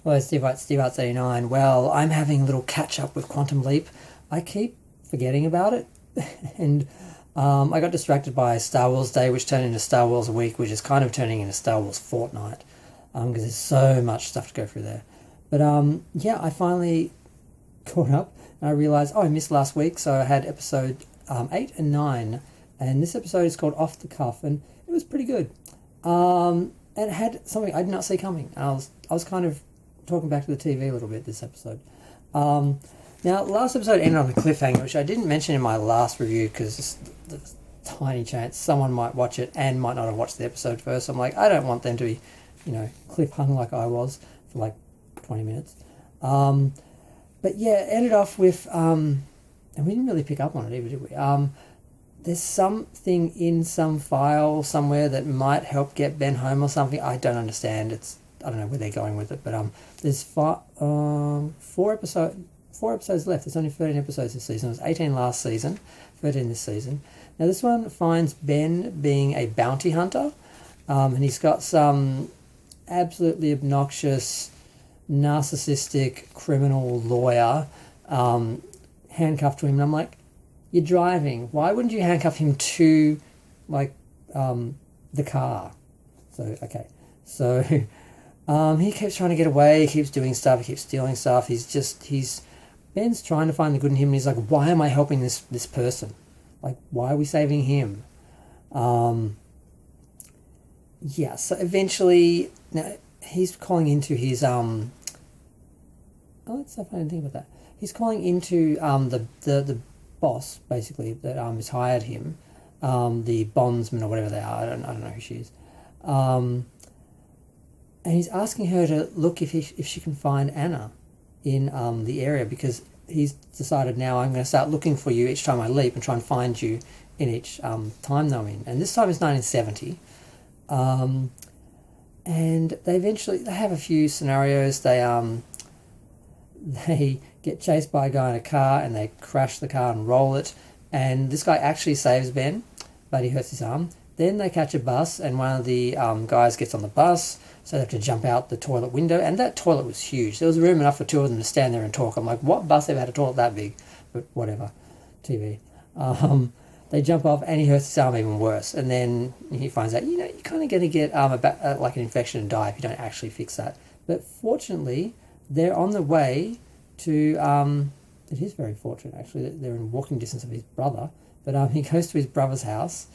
Hello, Steve Arts 89. Well, I'm having a little catch up with Quantum Leap. I keep forgetting about it, and I got distracted by Star Wars Day, which turned into Star Wars Week, which is kind of turning into Star Wars Fortnight, because there's so much stuff to go through there. But yeah, I finally caught up, and I realised, I missed last week, so I had episode 8 and 9, and this episode is called Off the Cuff, and it was pretty good. And it had something I did not see coming. I was kind of talking back to the TV a little bit this episode. Now, last episode ended on a cliffhanger, which I didn't mention in my last review because there's a tiny chance someone might watch it and might not have watched the episode first. I'm like, I don't want them to be, cliff-hung like I was for like 20 minutes. But yeah, it ended off with, and we didn't really pick up on it either, did we? There's something in some file somewhere that might help get Ben home or something. I don't understand. I don't know where they're going with it, but there's four episodes left. There's only 13 episodes this season. It was 18 last season, 13 this season. Now this one finds Ben being a bounty hunter, and he's got some absolutely obnoxious, narcissistic criminal lawyer handcuffed to him. And I'm like, you're driving. Why wouldn't you handcuff him to, the car? So he keeps trying to get away. He keeps doing stuff. He keeps stealing stuff. Ben's trying to find the good in him. And he's like, why am I helping this person? Like, why are we saving him? Yeah. So eventually, now he's calling into his Oh, that's so funny to think about that. He's calling into the boss, basically, that has hired him, the bondsman or whatever they are. I don't know who she is. And he's asking her to look if she can find Anna in the area, because he's decided, now I'm going to start looking for you each time I leap and try and find you in each time that I'm in. And this time is 1970. And they have a few scenarios. They get chased by a guy in a car and they crash the car and roll it. And this guy actually saves Ben, but he hurts his arm. Then they catch a bus and one of the guys gets on the bus, so they have to jump out the toilet window. And that toilet was huge. There was room enough for two of them to stand there and talk. I'm like, what bus ever had a toilet that big? But whatever, TV. They jump off and he hurts his arm even worse. And then he finds out, you're kind of going to get like an infection and die if you don't actually fix that. But fortunately, they're on the way to, it is very fortunate actually, that they're in walking distance of his brother. But he goes to his brother's house,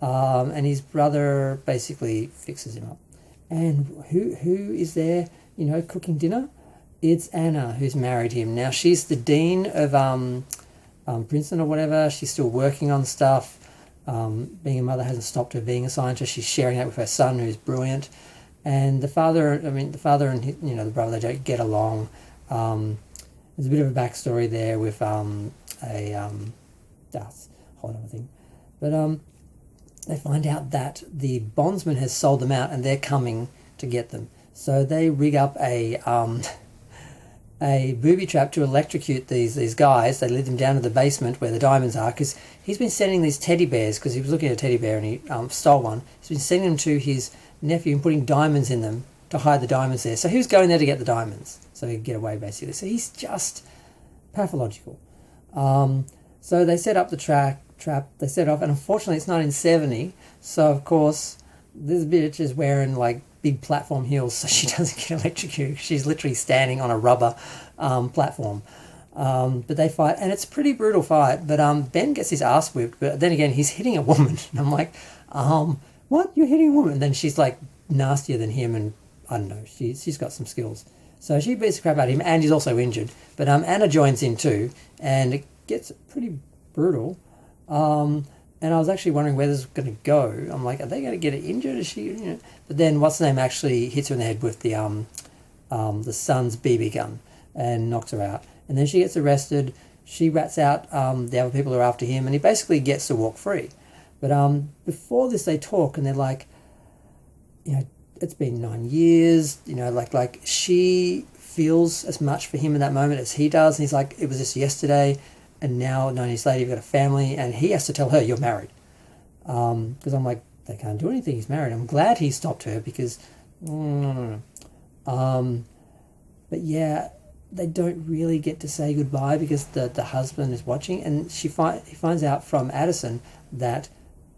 and his brother basically fixes him up. And who is there, cooking dinner? It's Anna, who's married him. Now, she's the dean of Princeton or whatever. She's still working on stuff. Being a mother hasn't stopped her being a scientist. She's sharing that with her son, who's brilliant. And the father and the brother, they don't get along. There's a bit of a backstory there with that's a whole other thing. But they find out that the bondsman has sold them out and they're coming to get them. So they rig up a booby trap to electrocute these guys. They lead them down to the basement where the diamonds are, because he's been sending these teddy bears, because he was looking at a teddy bear and he stole one. He's been sending them to his nephew and putting diamonds in them to hide the diamonds there. So he was going there to get the diamonds so he could get away, basically. So he's just pathological. So they set up the trap, they set off, and unfortunately it's 1970, so of course this bitch is wearing like big platform heels so she doesn't get electrocuted. She's literally standing on a rubber platform. But they fight, and it's a pretty brutal fight, but Ben gets his ass whipped, but then again he's hitting a woman, and I'm like, what? You're hitting a woman? And then she's like nastier than him, and I don't know, she's got some skills. So she beats the crap out of him, and he's also injured. But Anna joins in too, and it gets pretty brutal. And I was actually wondering where this is going to go. I'm like, are they going to get her injured? Is she? But then what's the name actually hits her in the head with the son's BB gun and knocks her out. And then she gets arrested. She rats out the other people who are after him, and he basically gets to walk free. But before this, they talk, and they're like, it's been 9 years. Like she feels as much for him in that moment as he does. And he's like, it was just yesterday. And now, 9 years later, you've got a family, and he has to tell her, you're married. Because I'm like, they can't do anything, he's married. I'm glad he stopped her, because, But yeah, they don't really get to say goodbye because the husband is watching, and he finds out from Addison that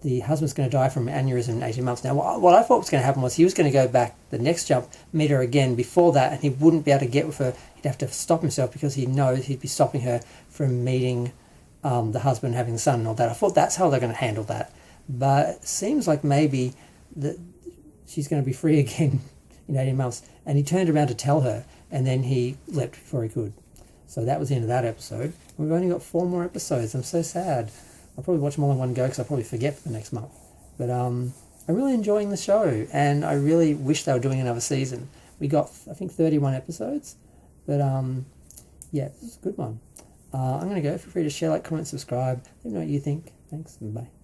the husband's going to die from an aneurysm in 18 months. Now, what I thought was going to happen was he was going to go back the next jump, meet her again before that, and he wouldn't be able to get with her. He'd have to stop himself because he knows he'd be stopping her from meeting the husband, having the son and all that. I thought that's how they're going to handle that. But it seems like maybe that she's going to be free again in 18 months. And he turned around to tell her, and then he leapt before he could. So that was the end of that episode. We've only got 4 more episodes. I'm so sad. I'll probably watch them all in one go because I'll probably forget for the next month. But I'm really enjoying the show, and I really wish they were doing another season. We got, I think, 31 episodes. But yeah, this is a good one. I'm going to go. Feel free to share, like, comment, subscribe. Let me know what you think. Thanks, and bye.